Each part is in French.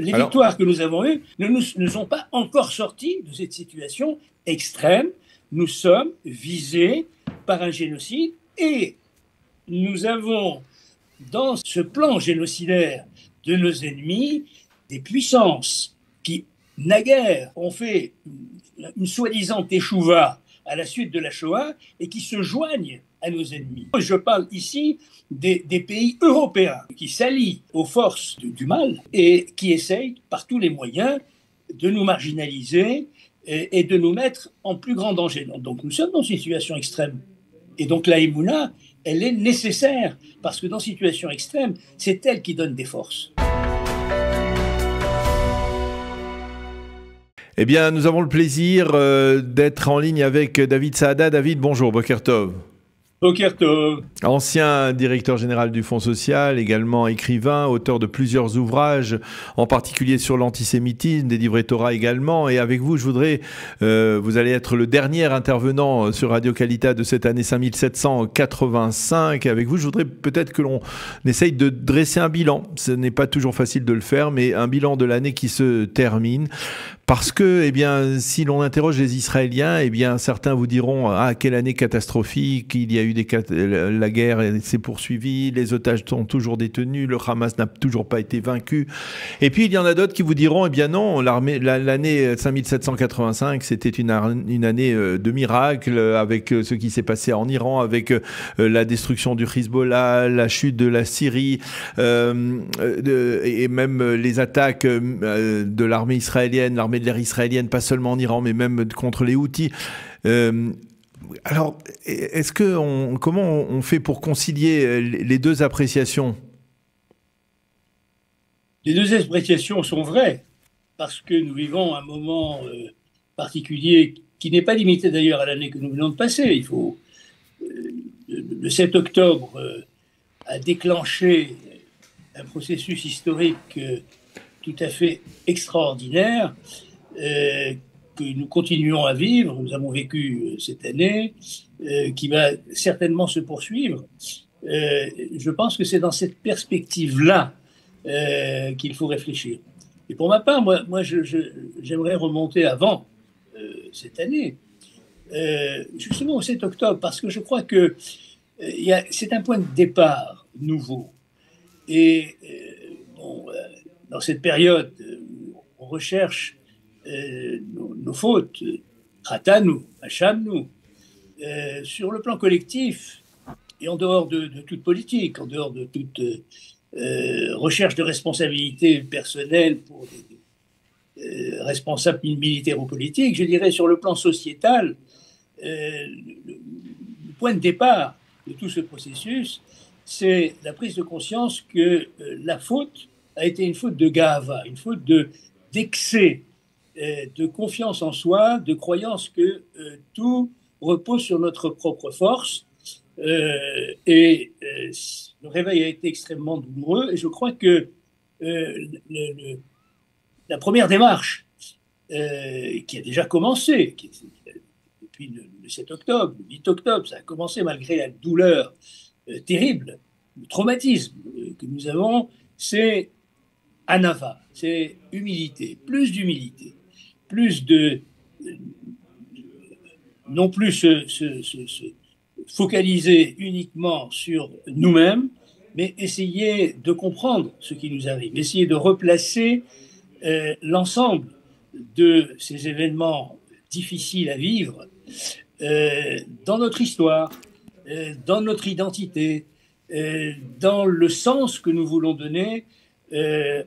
les Alors, victoires que nous avons eues ne nous sont pas encore sorties de cette situation extrême. Nous sommes visés par un génocide et nous avons, dans ce plan génocidaire de nos ennemis, des puissances qui, naguère, ont fait une soi-disant échouva à la suite de la Shoah et qui se joignent à nos ennemis. Je parle ici des pays européens qui s'allient aux forces du mal et qui essayent par tous les moyens de nous marginaliser et de nous mettre en plus grand danger. Donc nous sommes dans une situation extrême. Et donc la Emouna, elle est nécessaire parce que dans une situation extrême, c'est elle qui donne des forces. eh bien, nous avons le plaisir d'être en ligne avec David Saada. David, bonjour, Boker Tov. Boker Tov. Ancien directeur général du Fonds social, également écrivain, auteur de plusieurs ouvrages, en particulier sur l'antisémitisme, des livrets Torah également. Et avec vous, je voudrais, vous allez être le dernier intervenant sur Radio Qualita de cette année 5785. Avec vous, je voudrais peut-être que l'on essaye de dresser un bilan. Ce n'est pas toujours facile de le faire, mais un bilan de l'année qui se termine. Parce que, eh bien, si l'on interroge les Israéliens, eh bien, certains vous diront « Ah, quelle année catastrophique, il y a eu la guerre s'est poursuivie, les otages sont toujours détenus, le Hamas n'a toujours pas été vaincu. » Et puis, il y en a d'autres qui vous diront « Eh bien non, l'année 5785, c'était une année de miracle, avec ce qui s'est passé en Iran, avec la destruction du Hezbollah, la chute de la Syrie, et même les attaques de l'armée israélienne, l'armée de l'air israélienne, pas seulement en Iran, mais même contre les Houthis. Alors, comment on fait pour concilier les deux appréciations? Les deux appréciations sont vraies, parce que nous vivons un moment particulier qui n'est pas limité d'ailleurs à l'année que nous venons de passer. Le 7 octobre a déclenché un processus historique tout à fait extraordinaire que nous continuons à vivre, nous avons vécu cette année, qui va certainement se poursuivre. Je pense que c'est dans cette perspective-là qu'il faut réfléchir. Et pour ma part, moi j'aimerais remonter avant cette année, justement au 7 octobre, parce que je crois que c'est un point de départ nouveau. Et dans cette période où on recherche nos fautes, Khatanu, Hachamnu, sur le plan collectif et en dehors de toute politique, en dehors de toute recherche de responsabilité personnelle pour des responsables militaires ou politiques, je dirais sur le plan sociétal, le point de départ de tout ce processus, c'est la prise de conscience que la faute a été une faute de gava, une faute d'excès, de confiance en soi, de croyance que tout repose sur notre propre force. Le réveil a été extrêmement douloureux et je crois que la première démarche qui a déjà commencé, depuis le 7 octobre, le 8 octobre, ça a commencé malgré la douleur terrible, le traumatisme que nous avons, c'est anava, c'est humilité, plus d'humilité, plus de non plus se focaliser uniquement sur nous-mêmes, mais essayer de comprendre ce qui nous arrive, essayer de replacer l'ensemble de ces événements difficiles à vivre dans notre histoire, dans notre identité, dans le sens que nous voulons donner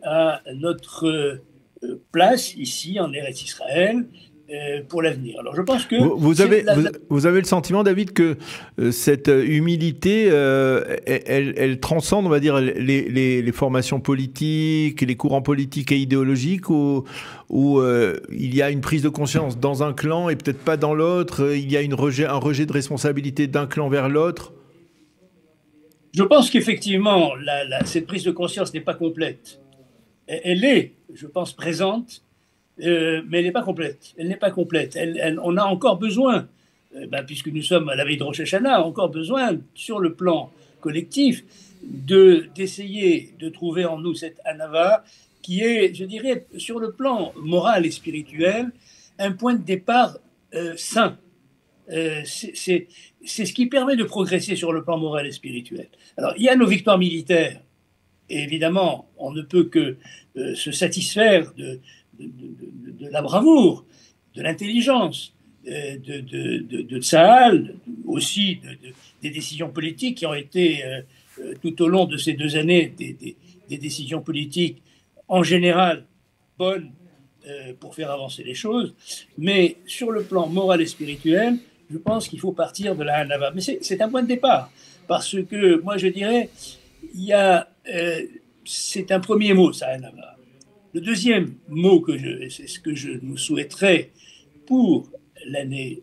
à notre place ici en Eretz Israël pour l'avenir. Alors je pense que vous avez le sentiment, David, que cette humilité, elle transcende, on va dire, les formations politiques, les courants politiques et idéologiques, où il y a une prise de conscience dans un clan et peut-être pas dans l'autre, il y a un rejet de responsabilité d'un clan vers l'autre. Je pense qu'effectivement, cette prise de conscience n'est pas complète. Elle est, je pense, présente, mais elle n'est pas complète. Elle n'est pas complète. On a encore besoin, puisque nous sommes à la veille de Rosh Hashanah, encore besoin, sur le plan collectif, d'essayer de trouver en nous cette anava qui est, je dirais, sur le plan moral et spirituel, un point de départ sain. C'est ce qui permet de progresser sur le plan moral et spirituel. Alors, il y a nos victoires militaires. Et évidemment, on ne peut que se satisfaire de la bravoure, de l'intelligence, de Tsahal, aussi des décisions politiques qui ont été, tout au long de ces 2 années, des décisions politiques en général bonnes pour faire avancer les choses. Mais sur le plan moral et spirituel, je pense qu'il faut partir de la Hanava. Mais c'est un point de départ, parce que moi je dirais, c'est un premier mot, ça, Hanava. Le deuxième mot, c'est ce que je nous souhaiterais pour l'année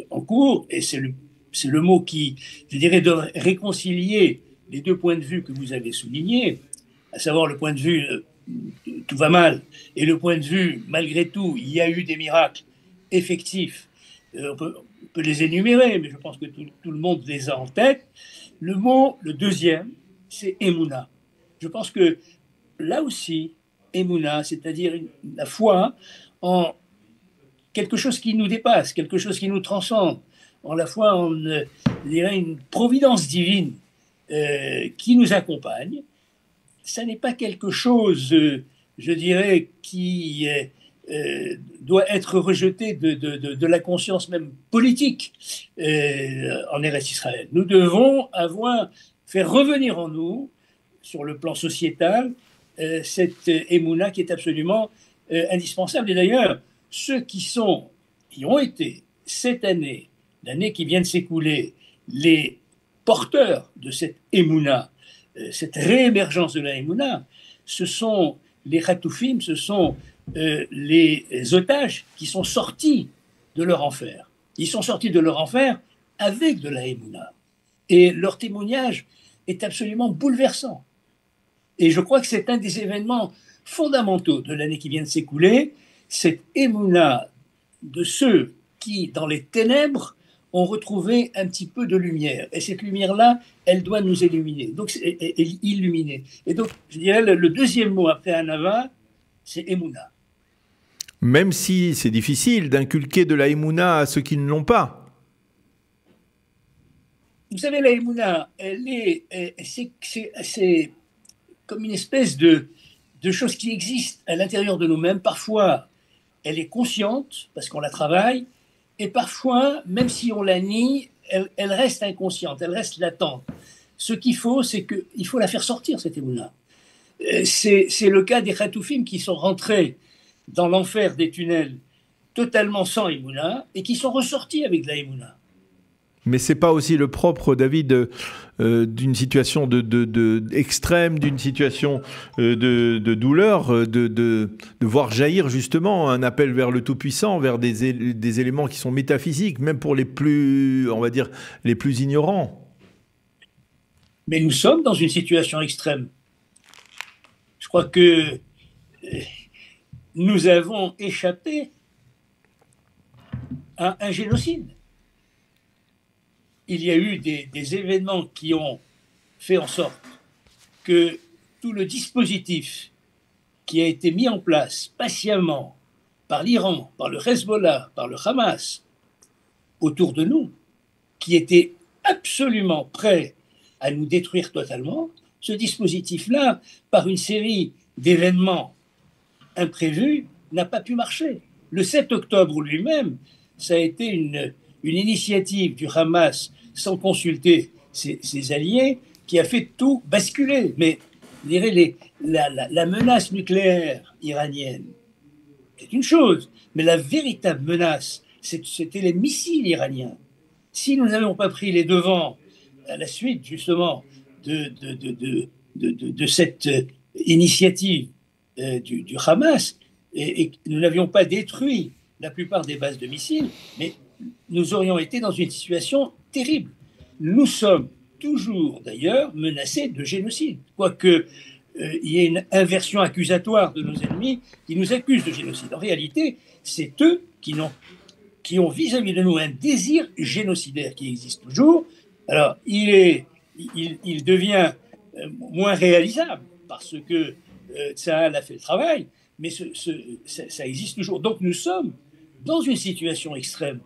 en cours, et c'est le mot qui, je dirais, doit réconcilier les 2 points de vue que vous avez soulignés, à savoir le point de vue tout va mal, et le point de vue, malgré tout, il y a eu des miracles effectifs. On peut les énumérer, mais je pense que tout le monde les a en tête. Le deuxième, c'est Emouna. Je pense que là aussi, Emouna, c'est-à-dire la foi en quelque chose qui nous dépasse, quelque chose qui nous transcende, en la foi en une providence divine qui nous accompagne. Ça n'est pas quelque chose, je dirais, qui doit être rejeté de la conscience même politique en Eretz Israël. Nous devons faire revenir en nous, sur le plan sociétal, cette émouna qui est absolument indispensable. Et d'ailleurs, ceux qui ont été cette année, l'année qui vient de s'écouler, les porteurs de cette émouna, cette réémergence de la émouna, ce sont les Khatoufim, ce sont les otages qui sont sortis de leur enfer. Ils sont sortis de leur enfer avec de la émouna. Et leur témoignage est absolument bouleversant. Et je crois que c'est un des événements fondamentaux de l'année qui vient de s'écouler, cette émouna de ceux qui, dans les ténèbres, ont retrouvé un petit peu de lumière. Et cette lumière-là, elle doit nous illuminer. Donc, illuminer. Et donc, je dirais, le deuxième mot après Hanava, c'est Emouna. Même si c'est difficile d'inculquer de la Emouna à ceux qui ne l'ont pas. Vous savez, la Emouna, c'est comme une espèce de chose qui existe à l'intérieur de nous-mêmes. Parfois, elle est consciente parce qu'on la travaille, et parfois, même si on la nie, elle reste inconsciente, elle reste latente. Ce qu'il faut, c'est qu'il faut la faire sortir, cette émouna. C'est le cas des Khatoufim qui sont rentrés dans l'enfer des tunnels totalement sans émouna et qui sont ressortis avec de la émouna. Mais c'est pas aussi le propre, David, d'une situation extrême, d'une situation de douleur, de voir jaillir justement un appel vers le Tout-Puissant, vers des éléments qui sont métaphysiques, même pour les plus, on va dire, les plus ignorants. Mais nous sommes dans une situation extrême. Je crois que nous avons échappé à un génocide. Il y a eu des événements qui ont fait en sorte que tout le dispositif qui a été mis en place patiemment par l'Iran, par le Hezbollah, par le Hamas, autour de nous, qui était absolument prêt à nous détruire totalement, ce dispositif-là, par une série d'événements imprévus, n'a pas pu marcher. Le 7 octobre lui-même, ça a été une initiative du Hamas sans consulter ses alliés, qui a fait tout basculer. Mais je dirais, la menace nucléaire iranienne, c'est une chose, mais la véritable menace, c'était les missiles iraniens. Si nous n'avions pas pris les devants à la suite, justement, de cette initiative du Hamas, et nous n'avions pas détruit la plupart des bases de missiles, mais nous aurions été dans une situation terrible. Nous sommes toujours, d'ailleurs, menacés de génocide, quoique il y ait une inversion accusatoire de nos ennemis qui nous accusent de génocide. En réalité, c'est eux qui ont vis-à-vis de nous un désir génocidaire qui existe toujours. Alors, il devient moins réalisable parce que Tsahal a fait le travail, mais ça existe toujours. Donc nous sommes dans une situation extrême.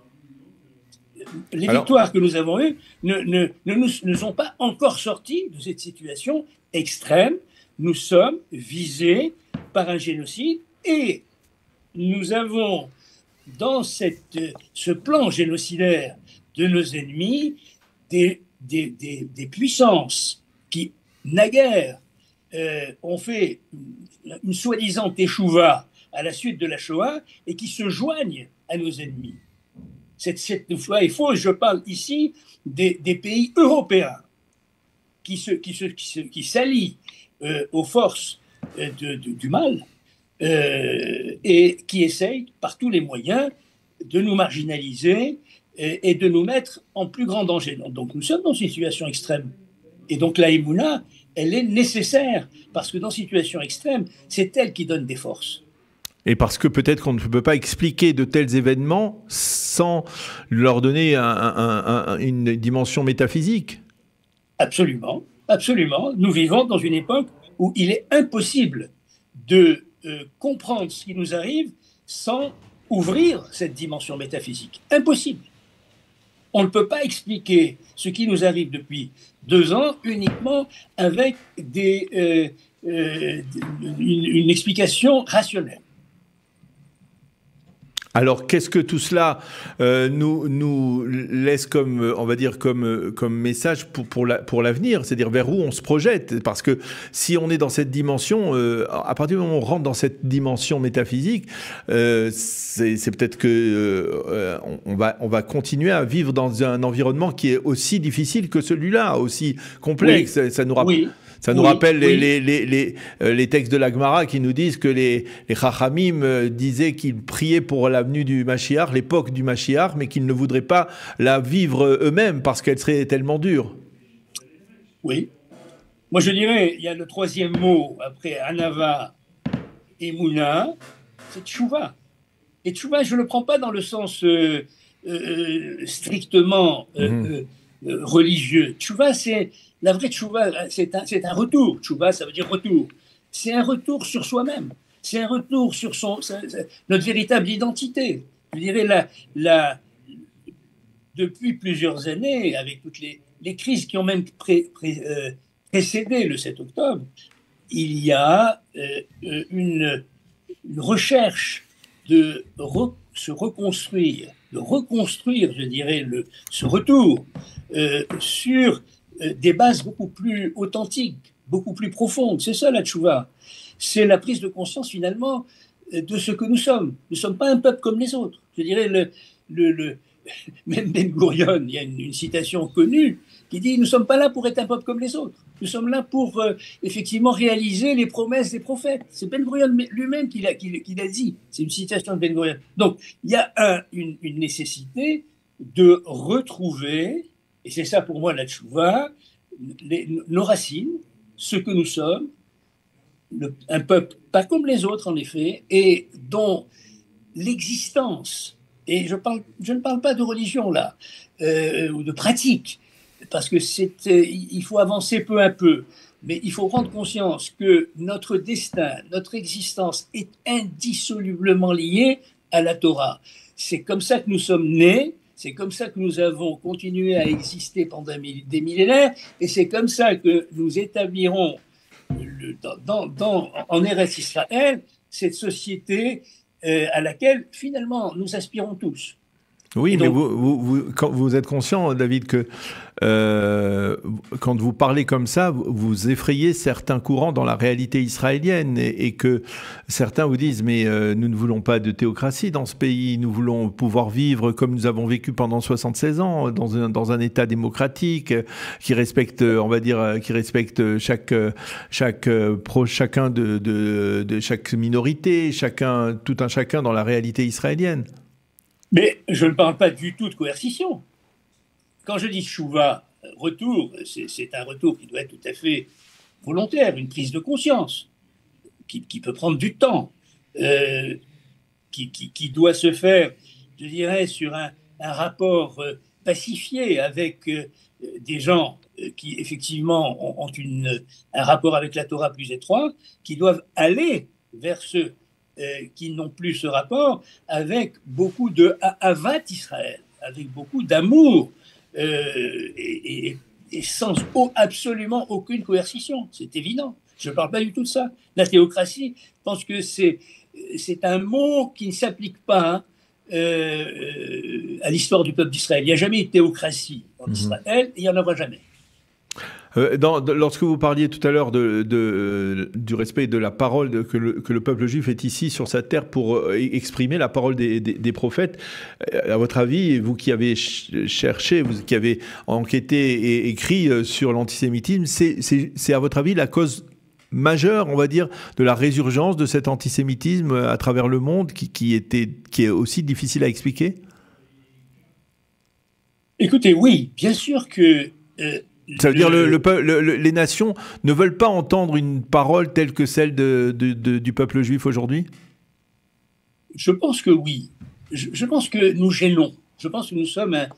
Les victoires que nous avons eues ne nous sont pas encore sorties de cette situation extrême. Nous sommes visés par un génocide et nous avons dans ce plan génocidaire de nos ennemis des puissances qui, naguère, ont fait une soi-disant échouva à la suite de la Shoah et qui se joignent à nos ennemis. Cette fois est fausse. Je parle ici des pays européens qui s'allient aux forces du mal et qui essayent par tous les moyens de nous marginaliser et de nous mettre en plus grand danger. Donc nous sommes dans une situation extrême. Et donc la Emouna, elle est nécessaire parce que dans une situation extrême, c'est elle qui donne des forces. Et parce que peut-être qu'on ne peut pas expliquer de tels événements sans leur donner une dimension métaphysique. Absolument, absolument. Nous vivons dans une époque où il est impossible de comprendre ce qui nous arrive sans ouvrir cette dimension métaphysique. Impossible. On ne peut pas expliquer ce qui nous arrive depuis 2 ans uniquement avec une explication rationnelle. Alors, qu'est-ce que tout cela nous laisse comme, on va dire, comme message pour l'avenir? C'est-à-dire vers où on se projette? Parce que si on est dans cette dimension, à partir du moment où on rentre dans cette dimension métaphysique, c'est peut-être que on va continuer à vivre dans un environnement qui est aussi difficile que celui-là, aussi complexe. Oui. Ça nous rappelle les textes de la Gemara qui nous disent que les Chachamim disaient qu'ils priaient pour la venue du Mashiach, l'époque du Mashiach, mais qu'ils ne voudraient pas la vivre eux-mêmes parce qu'elle serait tellement dure. Oui. Moi, je dirais, il y a le troisième mot après Anava et Mouna, c'est Tchouva. Et Tchouva, je ne le prends pas dans le sens strictement religieux. Tchouva, c'est la vraie tchouva, c'est un retour. Tchouva, ça veut dire retour. C'est un retour sur soi-même. C'est un retour sur notre véritable identité. Je dirais, depuis plusieurs années, avec toutes les crises qui ont même précédé le 7 octobre, il y a une recherche de se reconstruire, je dirais, ce retour sur des bases beaucoup plus authentiques, beaucoup plus profondes. C'est ça la tchouva. C'est la prise de conscience finalement de ce que nous sommes. Nous ne sommes pas un peuple comme les autres. Je dirais, même Ben Gurion, il y a une citation connue qui dit « Nous ne sommes pas là pour être un peuple comme les autres. Nous sommes là pour effectivement réaliser les promesses des prophètes. » C'est Ben Gurion lui-même qui l'a dit. C'est une citation de Ben Gurion. Donc, il y a une nécessité de retrouver, et c'est ça pour moi la tchouva, nos racines, ce que nous sommes, un peuple pas comme les autres en effet, et dont l'existence, et je ne parle pas de religion là, ou de pratique, parce que il faut avancer peu à peu, mais il faut prendre conscience que notre destin, notre existence est indissolublement liée à la Torah. C'est comme ça que nous sommes nés. C'est comme ça que nous avons continué à exister pendant des millénaires et c'est comme ça que nous établirons en Eretz Israël cette société à laquelle finalement nous aspirons tous. Oui, donc, mais vous êtes conscient, David, que quand vous parlez comme ça, vous effrayez certains courants dans la réalité israélienne et que certains vous disent « mais nous ne voulons pas de théocratie dans ce pays, nous voulons pouvoir vivre comme nous avons vécu pendant 76 ans, dans un État démocratique qui respecte, on va dire, qui respecte chacun de chaque minorité, tout un chacun dans la réalité israélienne ». Mais je ne parle pas du tout de coercition. Quand je dis chouva, retour, c'est un retour qui doit être tout à fait volontaire, une prise de conscience, qui peut prendre du temps, qui doit se faire, je dirais, sur un rapport pacifié avec des gens qui effectivement ont un rapport avec la Torah plus étroit, qui doivent aller vers ceux qui n'ont plus ce rapport, avec beaucoup de avat Israël, avec beaucoup d'amour, et sans absolument aucune coercition. C'est évident. Je ne parle pas du tout de ça. La théocratie, je pense que c'est un mot qui ne s'applique pas à l'histoire du peuple d'Israël. Il n'y a jamais eu de théocratie en Israël, et il n'y en aura jamais. Lorsque vous parliez tout à l'heure du respect de la parole que le peuple juif est ici sur sa terre pour exprimer la parole des prophètes, à votre avis, vous qui avez cherché, vous qui avez enquêté et écrit sur l'antisémitisme, c'est à votre avis la cause majeure, on va dire, de la résurgence de cet antisémitisme à travers le monde qui est aussi difficile à expliquer? Écoutez, oui, bien sûr que... Ça veut dire les nations ne veulent pas entendre une parole telle que celle du peuple juif aujourd'hui? Je pense que oui. Je pense que nous gênons. Je pense que nous sommes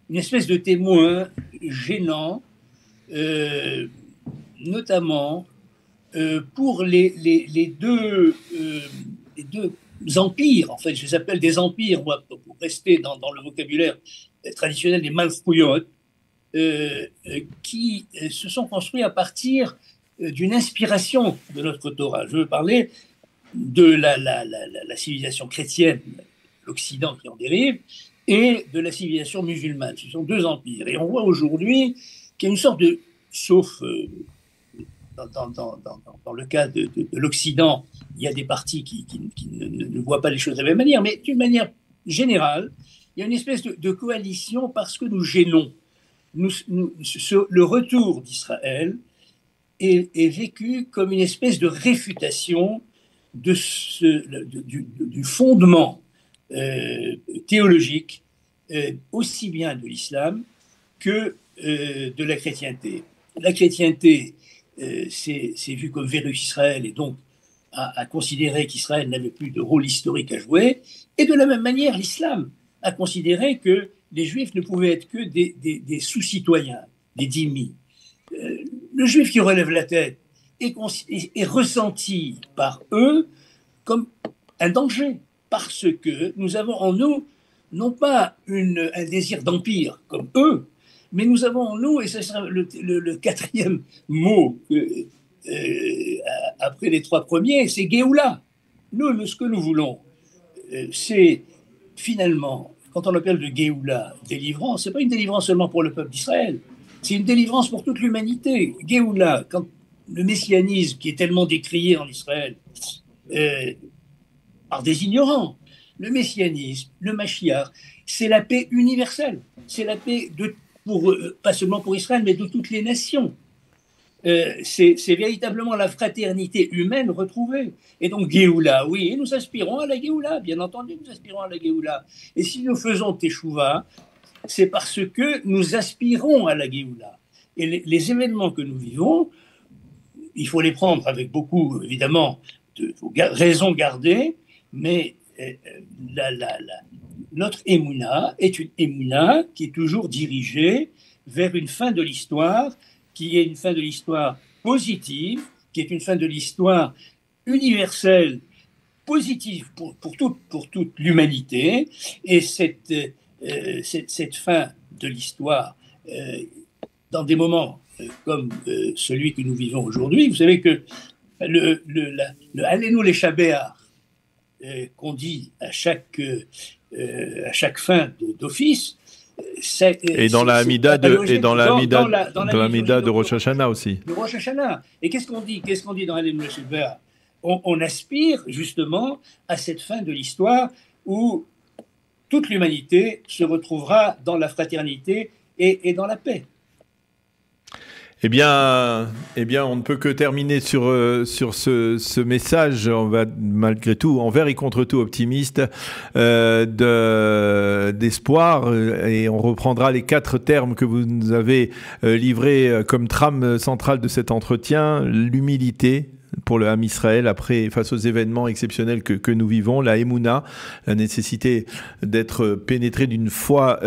une espèce de témoin gênant, notamment pour les deux empires. En fait, je les appelle des empires, moi, pour rester dans le vocabulaire traditionnel des malchuyot, qui se sont construits à partir d'une inspiration de notre Torah. Je veux parler de la civilisation chrétienne, l'Occident qui en dérive, et de la civilisation musulmane. Ce sont deux empires. Et on voit aujourd'hui qu'il y a une sorte de... Sauf dans le cas de l'Occident, il y a des partis qui ne voient pas les choses de la même manière, mais d'une manière générale, il y a une espèce de coalition parce que nous gênons. Le retour d'Israël est vécu comme une espèce de réfutation du fondement théologique aussi bien de l'islam que de la chrétienté. La chrétienté c'est vu comme verru Israël et donc à considérer qu'Israël n'avait plus de rôle historique à jouer, et de la même manière l'islam a considéré que les Juifs ne pouvaient être que des sous-citoyens, des dhimmis. Le Juif qui relève la tête est ressenti par eux comme un danger, parce que nous avons en nous, non pas un désir d'empire comme eux, mais nous avons en nous, et ce sera le quatrième mot après les trois premiers, c'est Géoula. Nous, ce que nous voulons, c'est finalement... Quand on appelle de Géoula, délivrance, ce n'est pas une délivrance seulement pour le peuple d'Israël, c'est une délivrance pour toute l'humanité. Géoula, quand le messianisme qui est tellement décrié en Israël par des ignorants, le messianisme, le Mashiach, c'est la paix universelle, c'est la paix pas seulement pour Israël, mais de toutes les nations. C'est véritablement la fraternité humaine retrouvée. Et donc, Géoula, oui, et nous aspirons à la Géoula, bien entendu, nous aspirons à la Géoula. Et si nous faisons Teshuvah, c'est parce que nous aspirons à la Géoula. Et les événements que nous vivons, il faut les prendre avec beaucoup, évidemment, de raison gardée, mais notre Emouna est une Emouna qui est toujours dirigée vers une fin de l'histoire, qui est une fin de l'histoire positive, qui est une fin de l'histoire universelle, positive pour toute l'humanité. Et cette fin de l'histoire, dans des moments comme celui que nous vivons aujourd'hui, vous savez que le Allénou les Chabéar qu'on dit à chaque fin d'office, et dans la Hamida de Rosh Hashanah aussi. De Rosh Hashanah. Et qu'est-ce qu'on dit dans Allénou les Chabéar? On aspire justement à cette fin de l'histoire où toute l'humanité se retrouvera dans la fraternité et dans la paix. Eh bien, on ne peut que terminer sur ce message, on va malgré tout, envers et contre tout optimiste, d'espoir, et on reprendra les 4 termes que vous nous avez livrés comme trame centrale de cet entretien: l'humilité, pour le Ham Israël face aux événements exceptionnels que nous vivons, la Emouna, la nécessité d'être pénétré d'une foi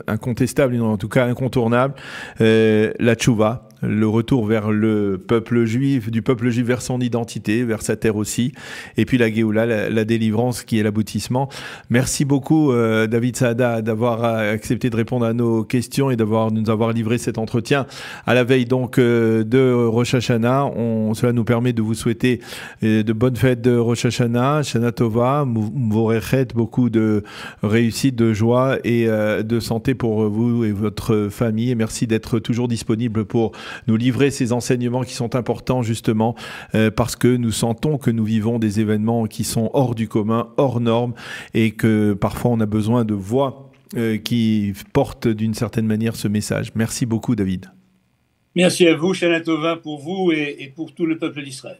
incontestable, en tout cas incontournable, la Tchouva, le retour vers le peuple juif, du peuple juif vers son identité, vers sa terre aussi, et puis la Géoula, la délivrance qui est l'aboutissement. Merci beaucoup David Saada d'avoir accepté de répondre à nos questions et de nous avoir livré cet entretien à la veille donc de Rosh Hashanah. Cela nous permet de vous souhaiter de bonnes fêtes de Rosh Hashanah, Shana Tova, Mvorechet, beaucoup de réussite, de joie et de santé pour vous et votre famille. Et merci d'être toujours disponible pour nous livrer ces enseignements qui sont importants justement parce que nous sentons que nous vivons des événements qui sont hors du commun, hors normes et que parfois on a besoin de voix qui portent d'une certaine manière ce message. Merci beaucoup David. Merci à vous, Shana Tova, pour vous et pour tout le peuple d'Israël.